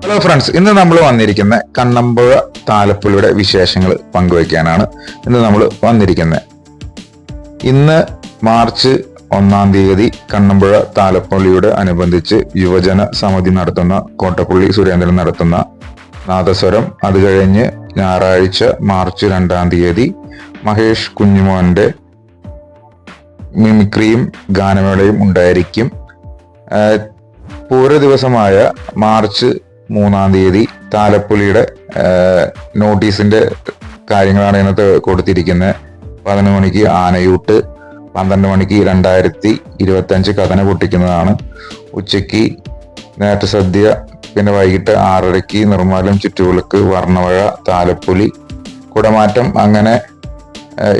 Hello friends, ഇന്ന് നമ്മൾ വന്നിരിക്കുന്ന കണ്ണമ്പുഴ താലപ്പൊലിയുടെ വിശേഷങ്ങൾ പങ്കുവയ്ക്കാനാണ് ഇന്ന് നമ്മൾ വന്നിരിക്കുന്നത്. ഇന്ന് മാർച്ച് 1 തീയതി കണ്ണമ്പുഴ താലപ്പൊലിയോട് അനുബന്ധിച്ച് യുവജന സമിതി നടത്തുന്ന കോട്ടപ്പള്ളി സുരേന്ദ്രൻ നടത്തുന്ന നാദസ്വരം, അത് കഴിഞ്ഞ് ഞായറാഴ്ച മാർച്ച് 2 തീയതി മഹേഷ് കുഞ്ഞുമോന്റെ മിമിക്രിയും ഗാനമേളയും ഉണ്ടായിരിക്കും. പൂര ദിവസമായ മാർച്ച് 3 തീയതി താലപ്പൊലിയുടെ നോട്ടീസിന്റെ കാര്യങ്ങളാണ് ഇതിനകത്ത് കൊടുത്തിരിക്കുന്നത്. 11 മണിക്ക് ആനയൂട്ട്, 12 മണിക്ക് 2025 കഥന പൊട്ടിക്കുന്നതാണ്, ഉച്ചയ്ക്ക് നേത്രസദ്യ, പിന്നെ വൈകിട്ട് 6:30 നിർമ്മാലം, ചുറ്റുവിളക്ക്, വർണ്ണവഴ, താലപ്പൊലി, കുടമാറ്റം, അങ്ങനെ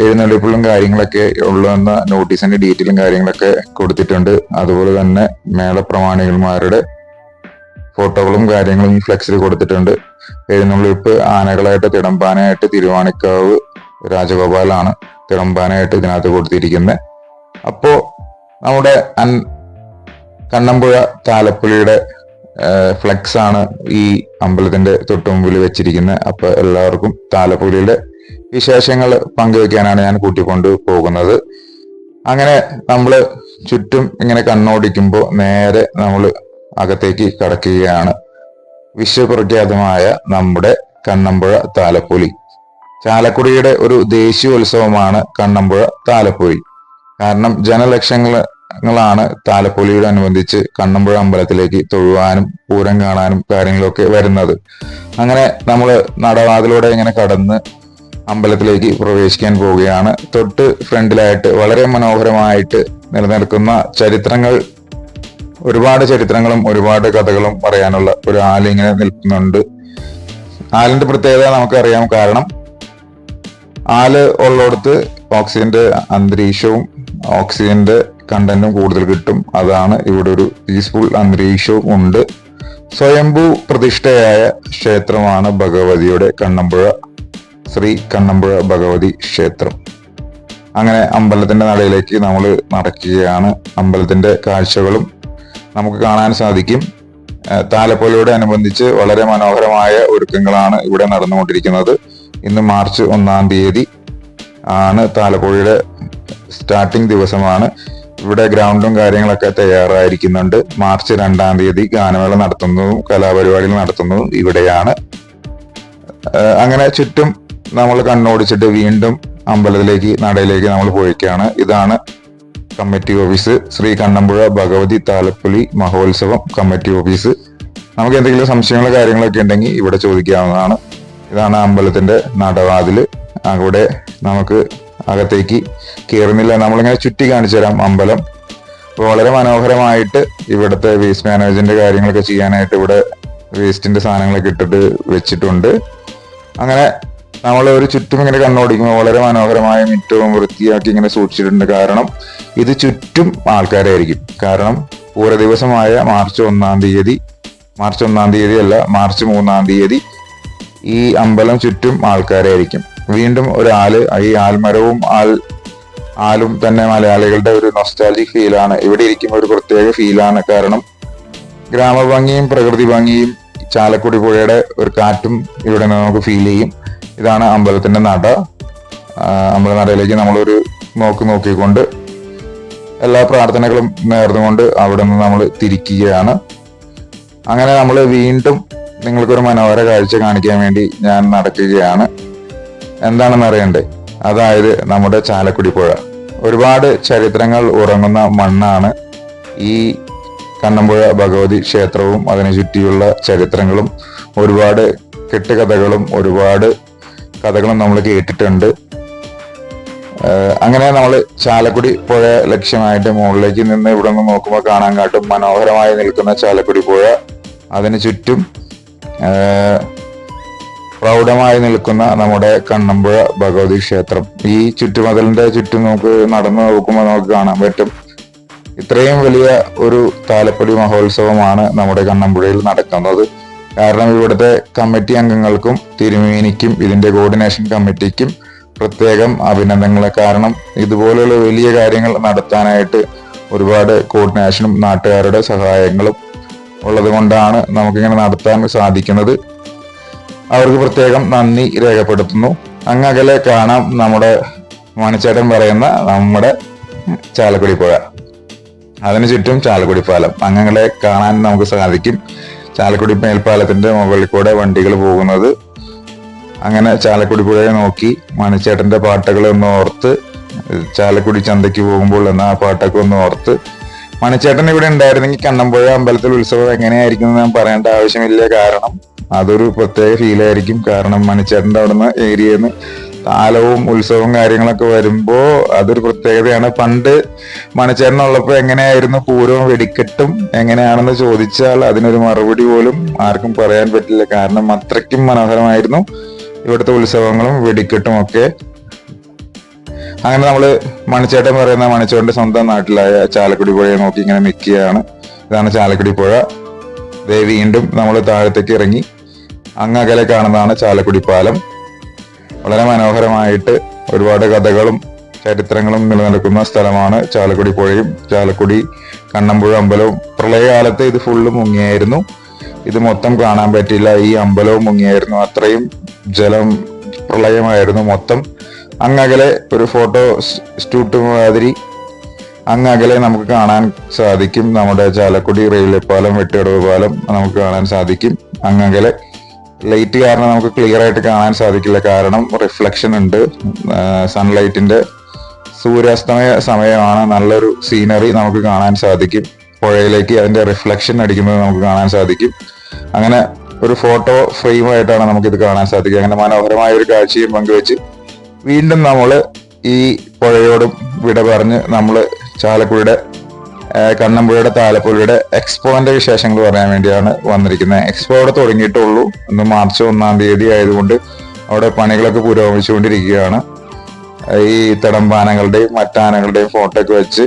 എഴുന്നള്ളിപ്പുകളും കാര്യങ്ങളൊക്കെ ഉള്ളതെന്ന നോട്ടീസിന്റെ ഡീറ്റെയിലും കാര്യങ്ങളൊക്കെ കൊടുത്തിട്ടുണ്ട്. അതുപോലെ തന്നെ മേളപ്രമാണികന്മാരുടെ ഫോട്ടോകളും കാര്യങ്ങളും ഈ ഫ്ലെക്സിൽ കൊടുത്തിട്ടുണ്ട്. എഴുന്നള്ളിപ്പ് ആനകളായിട്ട് തിടമ്പാനായിട്ട് തിരുവാണിക്കാവ് രാജഗോപാലാണ് തിടമ്പാനായിട്ട് ഇതിനകത്ത് കൊടുത്തിരിക്കുന്നത്. അപ്പോ നമ്മുടെ കണ്ണമ്പുഴ താലപ്പൊലിയുടെ ഫ്ലെക്സ് ആണ് ഈ അമ്പലത്തിന്റെ തൊട്ടുമുമ്പിൽ വെച്ചിരിക്കുന്നത്. അപ്പൊ എല്ലാവർക്കും താലപ്പൊലിയുടെ വിശേഷങ്ങൾ പങ്കുവെക്കാനാണ് ഞാൻ കൂട്ടിക്കൊണ്ട് പോകുന്നത്. അങ്ങനെ നമ്മൾ ചുറ്റും ഇങ്ങനെ കണ്ണോടിക്കുമ്പോൾ നേരെ നമ്മൾ അകത്തേക്ക് കടക്കുകയാണ്. വിശ്വപ്രഖ്യാതമായ നമ്മുടെ കണ്ണമ്പുഴ താലപ്പൊലി. ചാലക്കുടിയുടെ ഒരു ദേശീയോത്സവമാണ് കണ്ണമ്പുഴ താലപ്പൊലി. കാരണം ജനലക്ഷങ്ങളാണ് താലപ്പൊലിയോടനുബന്ധിച്ച് കണ്ണമ്പുഴ അമ്പലത്തിലേക്ക് തൊഴുവാനും പൂരം കാണാനും കാര്യങ്ങളൊക്കെ വരുന്നത്. അങ്ങനെ നമ്മൾ നടവാതിലൂടെ ഇങ്ങനെ കടന്ന് അമ്പലത്തിലേക്ക് പ്രവേശിക്കാൻ പോവുകയാണ്. തൊട്ട് ഫ്രണ്ടിലായിട്ട് വളരെ മനോഹരമായിട്ട് നിലനിൽക്കുന്ന ചരിത്രങ്ങൾ, ഒരുപാട് ചരിത്രങ്ങളും ഒരുപാട് കഥകളും പറയാനുള്ള ഒരു ആലിങ്ങനെ നിൽക്കുന്നുണ്ട്. ആലിന്റെ പ്രത്യേകത നമുക്കറിയാം. കാരണം ആല് ഉള്ളിടത്ത് ഓക്സിജന്റെ അന്തരീക്ഷവും ഓക്സിജന്റെ കണ്ടന്റും കൂടുതൽ കിട്ടും. അതാണ് ഇവിടെ ഒരു പീസ്ഫുൾ അന്തരീക്ഷവും ഉണ്ട്. സ്വയംഭൂ പ്രതിഷ്ഠയായ ക്ഷേത്രമാണ് ഭഗവതിയുടെ കണ്ണമ്പുഴ ശ്രീ കണ്ണമ്പുഴ ഭഗവതി ക്ഷേത്രം. അങ്ങനെ അമ്പലത്തിന്റെ നടയിലേക്ക് നമ്മൾ നടക്കുകയാണ്. അമ്പലത്തിന്റെ കാഴ്ചകളും നമുക്ക് കാണാൻ സാധിക്കും. താലപ്പൊലിയോട് അനുബന്ധിച്ച് വളരെ മനോഹരമായ ഒരുക്കങ്ങളാണ് ഇവിടെ നടന്നുകൊണ്ടിരിക്കുന്നത്. ഇന്ന് മാർച്ച് 1 തീയതി ആണ് താലപ്പൊലിയുടെ സ്റ്റാർട്ടിംഗ് ദിവസമാണ്. ഇവിടെ ഗ്രൗണ്ടും കാര്യങ്ങളൊക്കെ തയ്യാറായിരിക്കുന്നുണ്ട്. മാർച്ച് 2 തീയതി ഗാനമേള നടത്തുന്നതും കലാപരിപാടികൾ നടത്തുന്നതും ഇവിടെയാണ്. അങ്ങനെ ചുറ്റും നമ്മൾ കണ്ണോടിച്ചിട്ട് വീണ്ടും അമ്പലത്തിലേക്ക് നടയിലേക്ക് നമ്മൾ പോയിക്കാണ്. ഇതാണ് കമ്മിറ്റി ഓഫീസ്, ശ്രീ കണ്ണമ്പുഴ ഭഗവതി താലപ്പൊലി മഹോത്സവം കമ്മിറ്റി ഓഫീസ്. നമുക്ക് എന്തെങ്കിലും സംശയങ്ങളോ കാര്യങ്ങളൊക്കെ ഉണ്ടെങ്കിൽ ഇവിടെ ചോദിക്കാവുന്നതാണ്. ഇതാണ് അമ്പലത്തിന്റെ നടവാതില്. അവിടെ നമുക്ക് അകത്തേക്ക് കയറുന്നില്ല, നമ്മളിങ്ങനെ ചുറ്റി കാണിച്ചു തരാം അമ്പലം. അപ്പോൾ വളരെ മനോഹരമായിട്ട് ഇവിടുത്തെ വേസ്റ്റ് മാനേജ്മെന്റ് കാര്യങ്ങളൊക്കെ ചെയ്യാനായിട്ട് ഇവിടെ വേസ്റ്റിന്റെ സാധനങ്ങളൊക്കെ ഇട്ടിട്ട് വെച്ചിട്ടുണ്ട്. അങ്ങനെ നമ്മൾ ഒരു ചുറ്റും ഇങ്ങനെ കണ്ണോടിക്കുമ്പോൾ വളരെ മനോഹരമായ മിറ്റവും വൃത്തിയാക്കി ഇങ്ങനെ സൂക്ഷിച്ചിട്ടുണ്ട്. കാരണം ഇത് ചുറ്റും ആൾക്കാരായിരിക്കും. കാരണം പൂര ദിവസമായ മാർച്ച് 1 തീയതി അല്ല, മാർച്ച് 3 തീയതി ഈ അമ്പലം ചുറ്റും ആൾക്കാരായിരിക്കും. വീണ്ടും ഒരു ആല്, ഈ ആൽമരവും ആലും തന്നെ മലയാളികളുടെ ഒരു നൊസ്റ്റാൾജിക് ഫീലാണ്. ഇവിടെ ഇരിക്കുമ്പോൾ ഒരു പ്രത്യേക ഫീലാണ്. കാരണം ഗ്രാമഭംഗിയും പ്രകൃതി ഭംഗിയും ചാലക്കുടി പുഴയുടെ ഒരു കാറ്റും ഇവിടെ നമുക്ക് ഫീൽ ചെയ്യും. ഇതാണ് അമ്പലത്തിന്റെ നട. അമ്പലനടയിലേക്ക് നമ്മളൊരു നോക്കിക്കൊണ്ട് എല്ലാ പ്രാർത്ഥനകളും നേർന്നുകൊണ്ട് അവിടെ നിന്ന് നമ്മൾ തിരിക്കുകയാണ്. അങ്ങനെ നമ്മൾ വീണ്ടും നിങ്ങൾക്കൊരു മനോഹര കാഴ്ച കാണിക്കാൻ വേണ്ടി ഞാൻ നടക്കുകയാണ്. എന്താണെന്ന് അറിയണ്ടേ? അതായത് നമ്മുടെ ചാലക്കുടി പുഴ. ഒരുപാട് ചരിത്രങ്ങൾ ഉറങ്ങുന്ന മണ്ണാണ് ഈ കണ്ണമ്പുഴ ഭഗവതി ക്ഷേത്രവും അതിനെ ചുറ്റിയുള്ള ചരിത്രങ്ങളും ഒരുപാട് കെട്ടുകഥകളും ഒരുപാട് കഥകളും നമ്മൾ കേട്ടിട്ടുണ്ട്. അങ്ങനെ നമ്മൾ ചാലക്കുടി പുഴ ലക്ഷ്യമായിട്ട് മുകളിലേക്ക് നിന്ന് ഇവിടെ നിന്ന് നോക്കുമ്പോൾ കാണാൻ കാട്ടും മനോഹരമായി നിൽക്കുന്ന ചാലക്കുടി പുഴ. അതിന് ചുറ്റും പ്രൗഢമായി നിൽക്കുന്ന നമ്മുടെ കണ്ണമ്പുഴ ഭഗവതി ക്ഷേത്രം. ഈ ചുറ്റുമതിലിന്റെ ചുറ്റും നമുക്ക് നടന്നു നോക്കുമ്പോൾ നമുക്ക് കാണാൻ പറ്റും. ഇത്രയും വലിയ ഒരു താലപ്പൊലി മഹോത്സവമാണ് നമ്മുടെ കണ്ണമ്പുഴയിൽ നടക്കുന്നത്. കാരണം ഇവിടുത്തെ കമ്മിറ്റി അംഗങ്ങൾക്കും തിരുമേനിക്കും ഇതിന്റെ കോർഡിനേഷൻ കമ്മിറ്റിക്കും പ്രത്യേകം അഭിനന്ദനങ്ങൾ. കാരണം ഇതുപോലെയുള്ള വലിയ കാര്യങ്ങൾ നടത്താനായിട്ട് ഒരുപാട് കോർഡിനേഷനും നാട്ടുകാരുടെ സഹായങ്ങളും ഉള്ളത് കൊണ്ടാണ് നമുക്കിങ്ങനെ നടത്താൻ സാധിക്കുന്നത്. അവർക്ക് പ്രത്യേകം നന്ദി രേഖപ്പെടുത്തുന്നു. അങ്ങകലെ കാണാം നമ്മുടെ മണിച്ചേട്ടൻ പറയുന്ന നമ്മുടെ ചാലക്കുടി പുഴ, അതിനു ചുറ്റും ചാലക്കുടി പാലം അങ്ങനെ കാണാൻ നമുക്ക് സാധിക്കും. ചാലക്കുടി മേൽപ്പാലത്തിന്റെ മുകളിൽ കൂടെ വണ്ടികൾ പോകുന്നത്. അങ്ങനെ ചാലക്കുടി പുഴയെ നോക്കി മണിച്ചേട്ടന്റെ പാട്ടുകൾ ഒന്ന് ഓർത്ത്, ചാലക്കുടി ചന്തയ്ക്ക് പോകുമ്പോൾ എന്ന ആ പാട്ടൊക്കെ ഒന്ന് ഓർത്ത്, മണിച്ചേട്ടൻ ഇവിടെ ഉണ്ടായിരുന്നെങ്കിൽ കണ്ണമ്പുഴ അമ്പലത്തിൽ ഉത്സവം എങ്ങനെയായിരിക്കും എന്ന് ഞാൻ പറയേണ്ട ആവശ്യമില്ല. കാരണം അതൊരു പ്രത്യേക ഫീലായിരിക്കും. കാരണം മണിച്ചേട്ടന്റെ അവിടുന്ന് ഏരിയയിൽ നിന്ന് താലവും ഉത്സവവും കാര്യങ്ങളൊക്കെ വരുമ്പോ അതൊരു പ്രത്യേകതയാണ്. പണ്ട് മണിച്ചേട്ടനുള്ളപ്പോ എങ്ങനെയായിരുന്നു പൂരവും വെടിക്കെട്ടും എങ്ങനെയാണെന്ന് ചോദിച്ചാൽ അതിനൊരു മറുപടി പോലും ആർക്കും പറയാൻ പറ്റില്ല. കാരണം അത്രയ്ക്കും മനോഹരമായിരുന്നു ഇവിടുത്തെ ഉത്സവങ്ങളും വെടിക്കെട്ടും ഒക്കെ. അങ്ങനെ നമ്മള് മണിച്ചേട്ടൻ പറയുന്ന മണിച്ചേട്ടന്റെ സ്വന്തം നാട്ടിലായ ചാലക്കുടി പുഴയെ നോക്കി ഇങ്ങനെ നിൽക്കുകയാണ്. ഇതാണ് ചാലക്കുടി പുഴ. വീണ്ടും നമ്മൾ താഴത്തേക്ക് ഇറങ്ങി അങ്ങകലെ കാണുന്നതാണ് ചാലക്കുടി പാലം. വളരെ മനോഹരമായിട്ട് ഒരുപാട് കഥകളും ചരിത്രങ്ങളും നിലനിൽക്കുന്ന സ്ഥലമാണ് ചാലക്കുടി പുഴയും ചാലക്കുടി കണ്ണമ്പുഴ അമ്പലവും. പ്രളയകാലത്ത് ഇത് ഫുള്ള് മുങ്ങിയായിരുന്നു. ഇത് മൊത്തം കാണാൻ പറ്റില്ല. ഈ അമ്പലവും മുങ്ങിയായിരുന്നു. അത്രയും ജലം പ്രളയമായിരുന്നു മൊത്തം. അങ്ങകലെ ഒരു ഫോട്ടോ സ്റ്റൂട്ട് മാതിരി അങ്ങകലെ നമുക്ക് കാണാൻ സാധിക്കും നമ്മുടെ ചാലക്കുടി റെയിൽവേ പാലം, വെട്ടിയടവ് പാലം നമുക്ക് കാണാൻ സാധിക്കും. അങ്ങകലെ ലൈറ്റ് കാരണം നമുക്ക് ക്ലിയർ ആയിട്ട് കാണാൻ സാധിക്കില്ല. കാരണം റിഫ്ലക്ഷൻ ഉണ്ട്. സൺലൈറ്റിന്റെ സൂര്യാസ്തമയ സമയമാണ്. നല്ലൊരു സീനറി നമുക്ക് കാണാൻ സാധിക്കും. പുഴയിലേക്ക് അതിന്റെ റിഫ്ലക്ഷൻ അടിക്കുന്നത് നമുക്ക് കാണാൻ സാധിക്കും. അങ്ങനെ ഒരു ഫോട്ടോ ഫ്രെയിമായിട്ടാണ് നമുക്കിത് കാണാൻ സാധിക്കുക. അങ്ങനെ മനോഹരമായ ഒരു കാഴ്ചയും പങ്കുവെച്ച് വീണ്ടും നമ്മൾ ഈ പുഴയോടും വിട പറഞ്ഞ് നമ്മൾ ചാലക്കുടിയുടെ കണ്ണമ്പുഴയുടെ താലപ്പൊലിയുടെ എക്സ്പോന്റെ വിശേഷങ്ങൾ പറയാൻ വേണ്ടിയാണ് വന്നിരിക്കുന്നത്. എക്സ്പോ അവിടെ തുടങ്ങിയിട്ടുള്ളൂ. ഇന്ന് മാർച്ച് 1-ാം തീയതി ആയതുകൊണ്ട് അവിടെ പണികളൊക്കെ പുരോഗമിച്ചുകൊണ്ടിരിക്കുകയാണ്. ഈ തടംബാനകളുടെയും മറ്റാനകളുടെയും ഫോട്ടോ ഒക്കെ വെച്ച്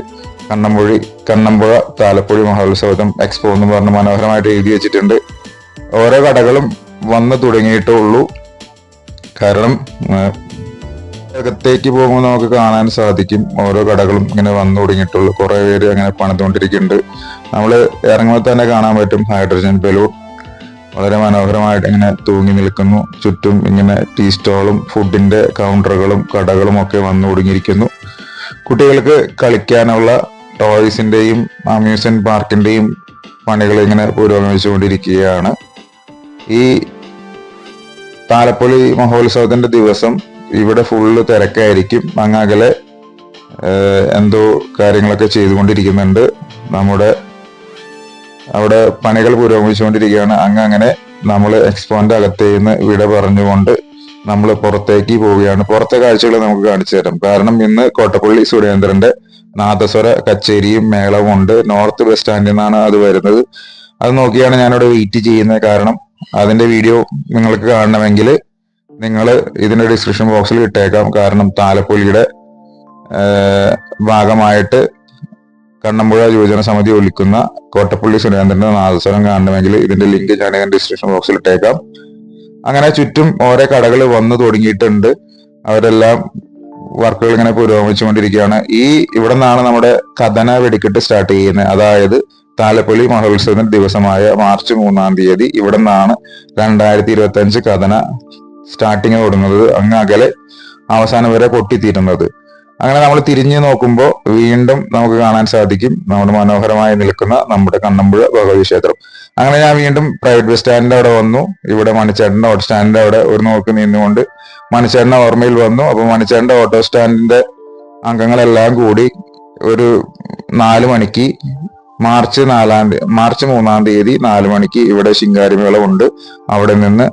കണ്ണമ്പുഴ താലപ്പൊലി മഹോത്സവം എക്സ്പോ എന്ന് പറഞ്ഞ് മനോഹരമായിട്ട് എഴുതി വെച്ചിട്ടുണ്ട്. ഓരോ കടകളും വന്ന് തുടങ്ങിയിട്ടുള്ളൂ. കാരണം അകത്തേക്ക് പോകുമ്പോൾ നമുക്ക് കാണാൻ സാധിക്കും ഓരോ കടകളും ഇങ്ങനെ വന്നു തുടങ്ങിയിട്ടുള്ളൂ. കുറെ പേര് അങ്ങനെ പണിതുകൊണ്ടിരിക്കുന്നുണ്ട്. നമ്മൾ ഇറങ്ങുമ്പോൾ തന്നെ കാണാൻ പറ്റും ഹൈഡ്രജൻ ബലൂൺ വളരെ മനോഹരമായിട്ട് ഇങ്ങനെ തൂങ്ങി നിൽക്കുന്നു. ചുറ്റും ഇങ്ങനെ ടീ സ്റ്റോളും ഫുഡിന്റെ കൗണ്ടറുകളും കടകളും ഒക്കെ വന്നു തുടങ്ങിയിരിക്കുന്നു. കുട്ടികൾക്ക് കളിക്കാനുള്ള ടോയ്സിന്റെയും അമ്യൂസ്മെന്റ് പാർക്കിന്റെയും പണികൾ ഇങ്ങനെ പുരോഗമിച്ചുകൊണ്ടിരിക്കുകയാണ്. ഈ താലപ്പൊലി മഹോത്സവത്തിന്റെ ദിവസം ഇവിടെ ഫുള്ള് തിരക്കായിരിക്കും. അങ്ങകലെ എന്തോ കാര്യങ്ങളൊക്കെ ചെയ്തുകൊണ്ടിരിക്കുന്നുണ്ട്. നമ്മുടെ അവിടെ പണികൾ പുരോഗമിച്ചുകൊണ്ടിരിക്കുകയാണ്. അങ്ങനെ നമ്മൾ എക്സ്പോന്റെ അകത്തേന്ന് വിട പറഞ്ഞുകൊണ്ട് നമ്മൾ പുറത്തേക്ക് പോവുകയാണ്. പുറത്തെ കാഴ്ചകൾ നമുക്ക് കാണിച്ചു തരാം. കാരണം ഇന്ന് കോട്ടപ്പള്ളി സുരേന്ദ്രന്റെ നാദസ്വര കച്ചേരിയും മേളവും ഉണ്ട്. നോർത്ത് ബസ് സ്റ്റാൻഡിൽ നിന്നാണ് അത് വരുന്നത്. അത് നോക്കിയാണ് ഞാനിവിടെ വെയിറ്റ് ചെയ്യുന്നത്. കാരണം അതിന്റെ വീഡിയോ നിങ്ങൾക്ക് കാണണമെങ്കിൽ നിങ്ങൾ ഇതിന്റെ ഡിസ്ക്രിപ്ഷൻ ബോക്സിൽ ഇട്ടേക്കാം. കാരണം താലപ്പൊലിയുടെ ഭാഗമായിട്ട് കണ്ണമ്പുഴ യുവജന സമിതി ഒലിക്കുന്ന കോട്ടപ്പള്ളി സുരേന്ദ്രന്റെ നാദസ്വരം കാണണമെങ്കിൽ ഇതിന്റെ ലിങ്ക് ഞാൻ ഡിസ്ക്രിപ്ഷൻ ബോക്സിൽ ഇട്ടേക്കാം. അങ്ങനെ ചുറ്റും ഓരോ കടകൾ വന്നു തുടങ്ങിയിട്ടുണ്ട്. അവരെല്ലാം വർക്കുകൾ ഇങ്ങനെ പുരോഗമിച്ചുകൊണ്ടിരിക്കുകയാണ്. ഇവിടെ നിന്നാണ് നമ്മുടെ കഥന വെടിക്കെട്ട് സ്റ്റാർട്ട് ചെയ്യുന്നത്. അതായത് താലപ്പൊലി മഹോത്സവത്തിന്റെ ദിവസമായ മാർച്ച് 3-ാം തീയതി ഇവിടെ നിന്നാണ് 2025 കഥന സ്റ്റാർട്ടിങ് തുടങ്ങുന്നത്. അങ്ങകലെ അവസാനം വരെ പൊട്ടിത്തീരുന്നത്. അങ്ങനെ നമ്മൾ തിരിഞ്ഞു നോക്കുമ്പോൾ വീണ്ടും നമുക്ക് കാണാൻ സാധിക്കും നമ്മുടെ മനോഹരമായി നിൽക്കുന്ന നമ്മുടെ കണ്ണമ്പുഴ ഭഗവതി ക്ഷേത്രം. അങ്ങനെ ഞാൻ വീണ്ടും പ്രൈവറ്റ് ബസ് സ്റ്റാൻഡിന്റെ അവിടെ വന്നു. ഇവിടെ മണിച്ചേട്ടന്റെ ഓട്ടോ സ്റ്റാൻഡിന്റെ അവിടെ ഒരു നോക്ക് നിന്നുകൊണ്ട് മണിച്ചേട്ടന്റെ ഓർമ്മയിൽ വന്നു. അപ്പൊ മണിച്ചേട്ടന്റെ ഓട്ടോ സ്റ്റാൻഡിന്റെ അംഗങ്ങളെല്ലാം കൂടി ഒരു 4 മണിക്ക് മാർച്ച് 3-ാം തീയതി 4 മണിക്ക് ഇവിടെ ശിങ്കാരിമേള ഉണ്ട്. അവിടെ നിന്ന്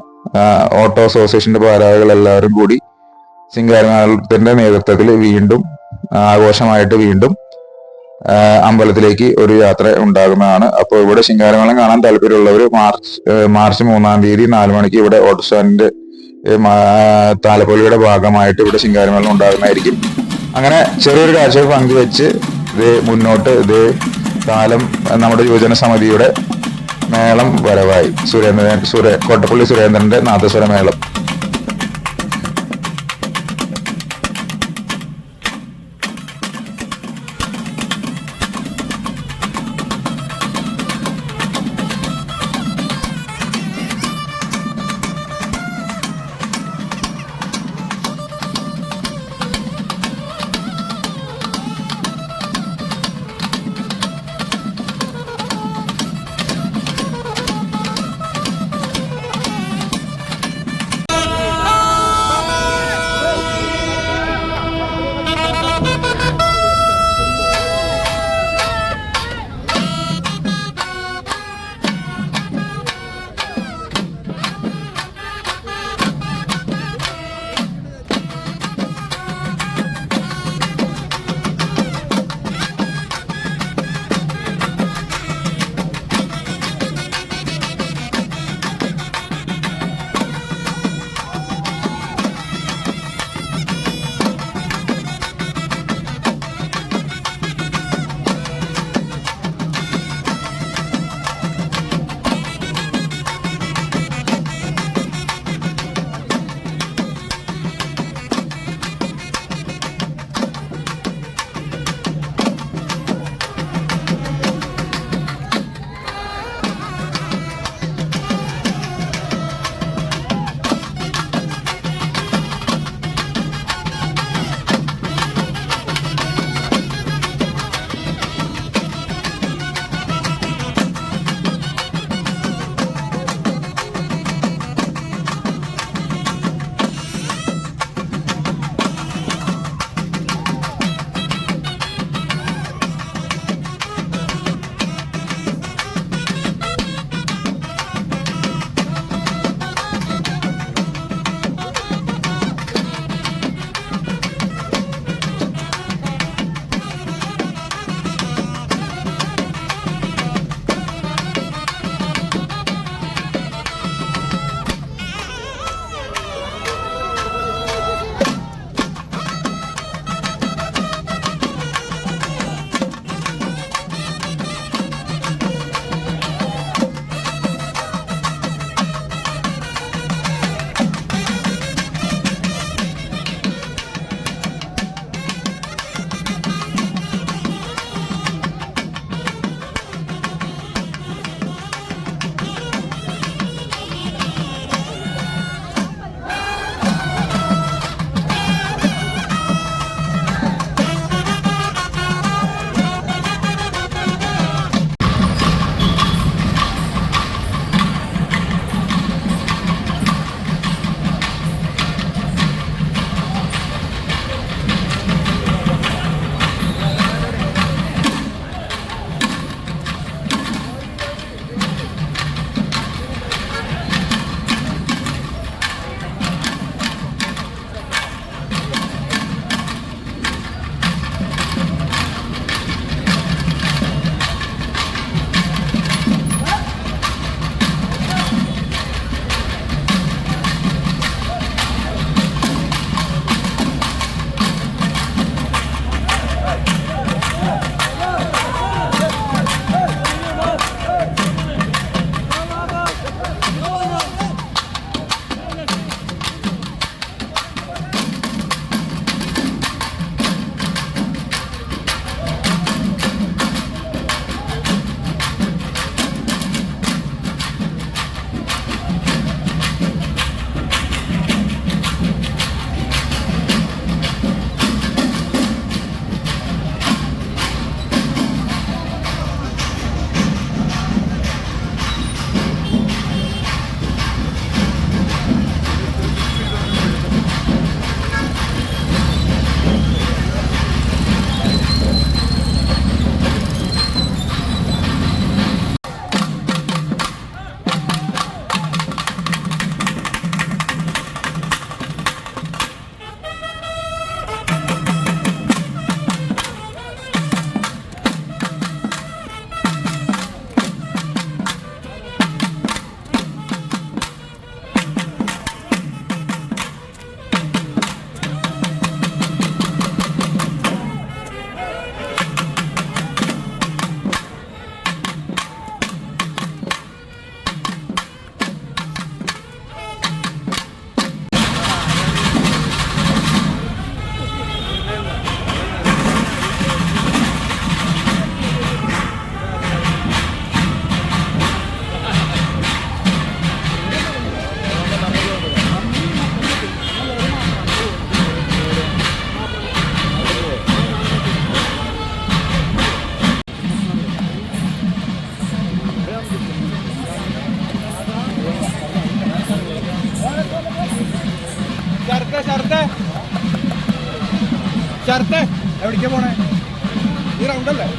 ഓട്ടോ അസോസിയേഷന്റെ ഭാരവാഹികൾ എല്ലാവരും കൂടി ശിങ്കാരിമേളത്തിന്റെ നേതൃത്വത്തിൽ വീണ്ടും ആഘോഷമായിട്ട് വീണ്ടും അമ്പലത്തിലേക്ക് ഒരു യാത്ര ഉണ്ടാകുന്നതാണ്. അപ്പോൾ ഇവിടെ ശിങ്കാരിമേളം കാണാൻ താല്പര്യമുള്ളവർ മാർച്ച് 3-ാം തീയതി 4 മണിക്ക് ഇവിടെ ഓട്ടോ സ്റ്റാൻഡിന്റെ താലപ്പൊലിയുടെ ഭാഗമായിട്ട് ഇവിടെ ശിങ്കാരിമേളം ഉണ്ടാകുന്നതായിരിക്കും. അങ്ങനെ ചെറിയൊരു കാഴ്ച പങ്കുവെച്ച് മുന്നോട്ട് കാലം നമ്മുടെ യുവജന സമിതിയുടെ മേളം വരവായി. കോട്ടപ്പള്ളി സുരേന്ദ്രന്റെ നാദസ്വര മേളം. ശരത്തെ എവിടേക്കാ പോണേ? ഈ റൗണ്ടല്ലേ?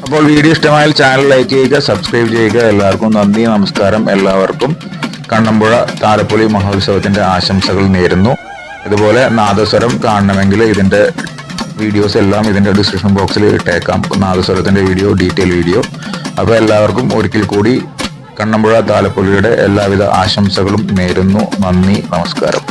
അപ്പോൾ വീഡിയോ ഇഷ്ടമായാൽ ചാനൽ ലൈക്ക് ചെയ്യുക, സബ്സ്ക്രൈബ് ചെയ്യുക. എല്ലാവർക്കും നന്ദി, നമസ്കാരം. എല്ലാവർക്കും കണ്ണമ്പുഴ താലപ്പൊലി മഹോത്സവത്തിന്റെ ആശംസകൾ നേരുന്നു. ഇതുപോലെ നാദസ്വരം കാണണമെങ്കിൽ ഇതിന്റെ വീഡിയോസ് എല്ലാം ഇതിന്റെ ഡിസ്ക്രിപ്ഷൻ ബോക്സിൽ ഇട്ടേക്കാം. നാദസ്വരത്തിന്റെ വീഡിയോ, ഡീറ്റെയിൽ വീഡിയോ. അപ്പോൾ എല്ലാവർക്കും ഒരിക്കൽ കൂടി കണ്ണമ്പുഴ താലപ്പൊലിയുടെ എല്ലാവിധ ആശംസകളും നേരുന്നു. നന്ദി, നമസ്കാരം.